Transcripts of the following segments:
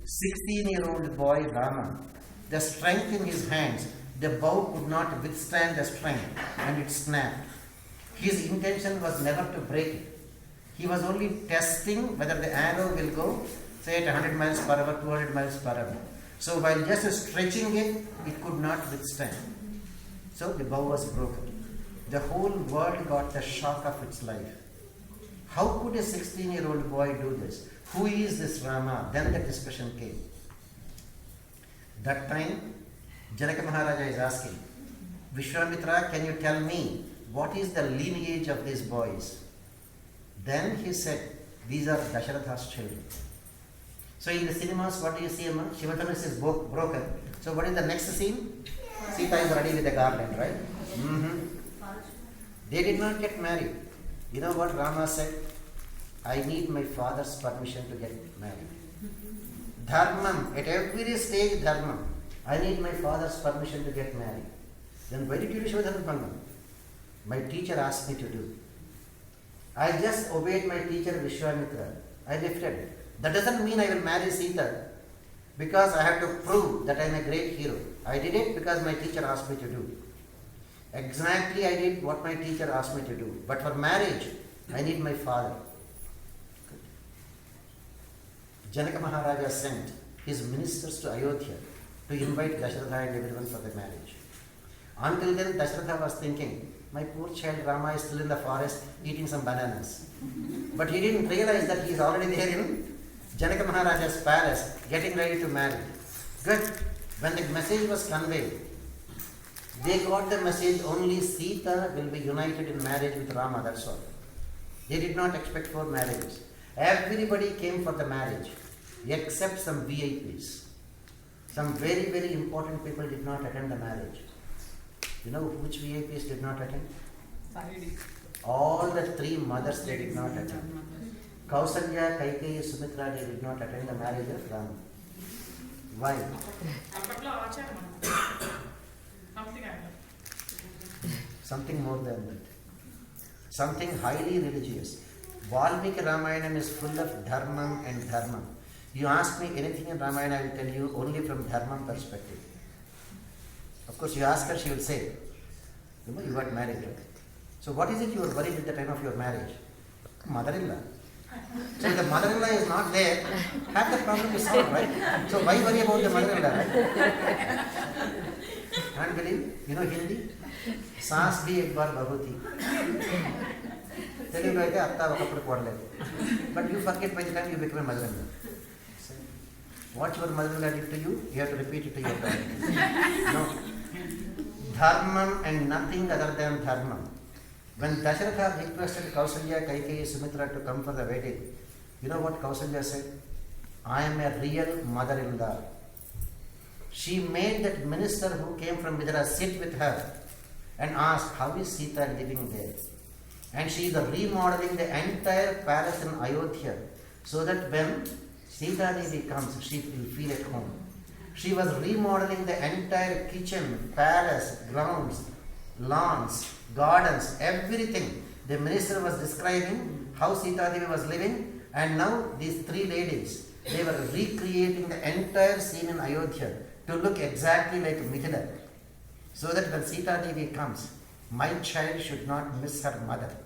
16-year-old boy Rama, the strength in his hands, the bow could not withstand the strength and it snapped. His intention was never to break it. He was only testing whether the arrow will go, say at 100 miles per hour, 200 miles per hour. So while just stretching it, it could not withstand. So the bow was broken. The whole world got the shock of its life. How could a 16-year-old boy do this? Who is this Rama? Then the discussion came. That time, Janaka Maharaja is asking, Vishwamitra, can you tell me what is the lineage of these boys? Then he said, these are Dasharatha's children. So in the cinemas, what do you see? Shivathanush is broken. So what is the next scene? Sita is ready with the garland, right? They did not get married. You know what Rama said? I need my father's permission to get married. Dharmam, at every stage dharmam. I need my father's permission to get married. Then why did you do Shivathanush Bhangam? My teacher asked me to do. I just obeyed my teacher Vishwamitra. I lifted it. That doesn't mean I will marry Sita because I have to prove that I am a great hero. I did it because my teacher asked me to do. Exactly I did what my teacher asked me to do. But for marriage, I need my father. Janaka Maharaja sent his ministers to Ayodhya to invite Dasharatha and everyone for the marriage. Until then, Dasharatha was thinking, my poor child Rama is still in the forest eating some bananas. But he didn't realize that he is already there in Janaka Maharaja's palace getting ready to marry. Good. When the message was conveyed, they got the message only Sita will be united in marriage with Rama, that's all. They did not expect 4 marriages. Everybody came for the marriage except some VIPs. Some very, very important people did not attend the marriage. You know which VIPs did not attend? All the 3 mothers they did not attend. Kausalya, Kaikeyi, Sumitra, they did not attend the marriage of Rama. Why? Something more than that. Something highly religious. Valmiki Ramayana is full of dharmam and dharmam. You ask me anything in Ramayana, I will tell you only from dharmam perspective. Of course, you ask her, she will say, you got married, right? So what is it you were worried at the time of your marriage? Mother-in-law. So if the mother-in-law is not there, half the problem is solved, right? So why worry about the mother-in-law, right? Can't believe? You know Hindi? Saas bhi ek baar bahuti. Telugu aithe atta okappudu kodaledu. But you forget by the time you become a mother-in-law. What your mother-in-law did to you, you have to repeat it to your parents. No. Dharmam and nothing other than dharmam. When Dasharatha requested Kausalya, Kaikeyi, Sumitra to come for the wedding, you know what Kausalya said? I am a real mother-in-law. She made that minister who came from Vidura sit with her and ask, how is Sita living there? And she is remodeling the entire palace in Ayodhya so that when Sita Devi comes, she will feel at home. She was remodeling the entire kitchen, palace, grounds, lawns, gardens, everything. The minister was describing how Sita Devi was living, and now these 3 ladies, they were recreating the entire scene in Ayodhya to look exactly like Mithila. So that when Sita Devi comes, my child should not miss her mother.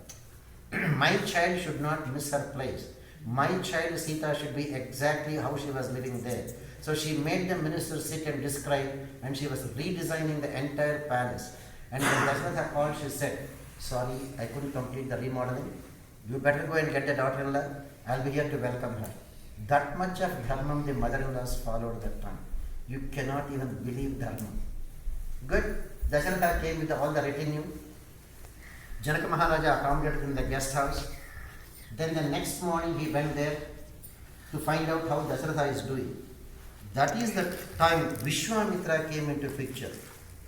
My child should not miss her place. My child Sita should be exactly how she was living there. So she made the minister sit and describe, and she was redesigning the entire palace. And when Dasharatha called, she said, sorry, I couldn't complete the remodeling. You better go and get the daughter-in-law. I'll be here to welcome her. That much of dharmam the mother-in-laws followed that time. You cannot even believe dharmam. Good. Dasharatha came with all the retinue. Janaka Maharaja accommodated in the guest house. Then the next morning he went there to find out how Dasharatha is doing. That is the time Vishwamitra came into picture.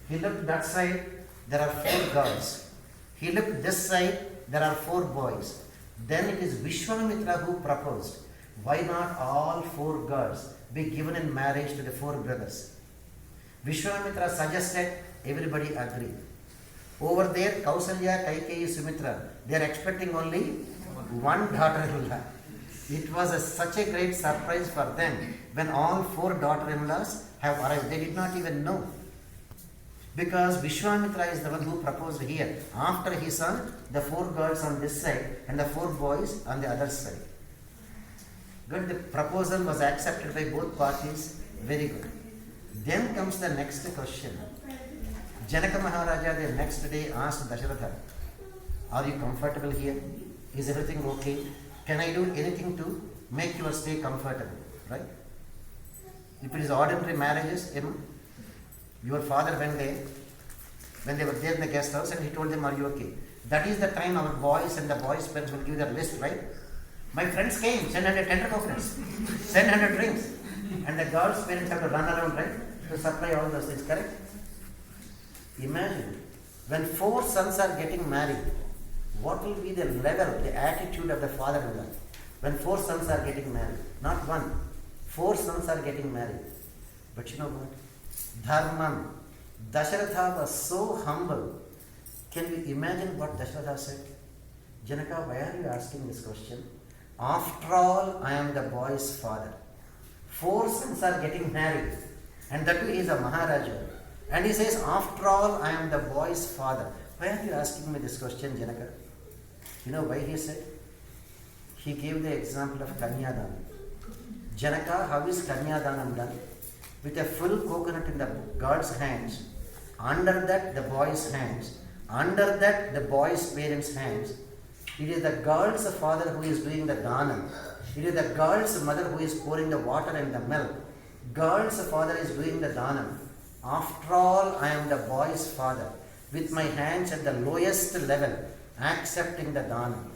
He looked that side, there are 4 girls. He looked this side, there are 4 boys. Then it is Vishwamitra who proposed. Why not all 4 girls be given in marriage to the 4 brothers? Vishwamitra suggested, everybody agreed. Over there, Kausalya, Kaikeyi, Sumitra, they are expecting only 1 daughter-in-law. It was such a great surprise for them when all 4 daughter-in-laws have arrived. They did not even know. Because Vishwamitra is the one who proposed here. After he saw the 4 girls on this side and the 4 boys on the other side. Good, the proposal was accepted by both parties. Very good. Then comes the next question. Janaka Maharaja the next day asked Dasharatha, are you comfortable here? Is everything okay? Can I do anything to make your stay comfortable? Right? If it is ordinary marriages, your father went there, when they were there in the guest house, and he told them, are you okay? That is the time our boys and the boys' parents will give their list, right? My friends came, send 100 tender coconuts, send 100 drinks. And the girls' parents have to run around, right? To supply all those things, correct? Imagine, when 4 sons are getting married, what will be the level, the attitude of the father-in-law? When 4 sons are getting married, not 1, 4 sons are getting married. But you know what? Dharmam. Dasharatha was so humble. Can you imagine what Dasharatha said? Janaka, why are you asking this question? After all, I am the boy's father. 4 sons are getting married. And that too he is a Maharaja. And he says, after all, I am the boy's father. Why are you asking me this question, Janaka? You know why he said? He gave the example of Kanyadanam. Janaka, how is Kanyadanam done? With a full coconut in the girl's hands, under that the boy's hands, under that the boy's parents' hands. It is the girl's father who is doing the danam. It is the girl's mother who is pouring the water and the milk. Girl's father is doing the danam. After all, I am the boy's father, with my hands at the lowest level, accepting the danam.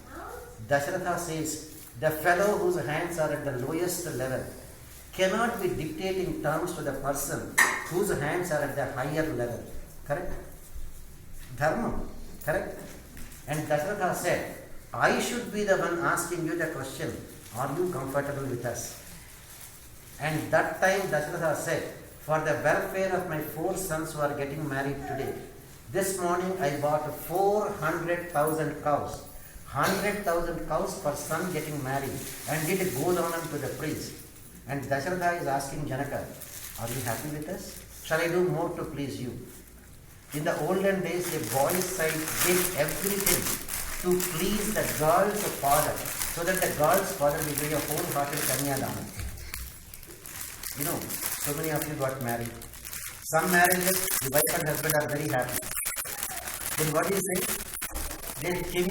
Dasharatha says, the fellow whose hands are at the lowest level cannot be dictating terms to the person whose hands are at the higher level. Correct? Dharma. Correct? And Dasharatha said, I should be the one asking you the question, are you comfortable with us? And that time Dasharatha said, for the welfare of my 4 sons who are getting married today, this morning I bought 400,000 cows. 100,000 cows per son getting married, and did go down to the priest. And Dasharatha is asking Janaka, are you happy with us? Shall I do more to please you? In the olden days, a boy's side did everything to please the girl's father, so that the girl's father will be a wholehearted Kanyadanam. You know, so many of you got married. Some marriages, the wife and husband are very happy. Then what do you say? They came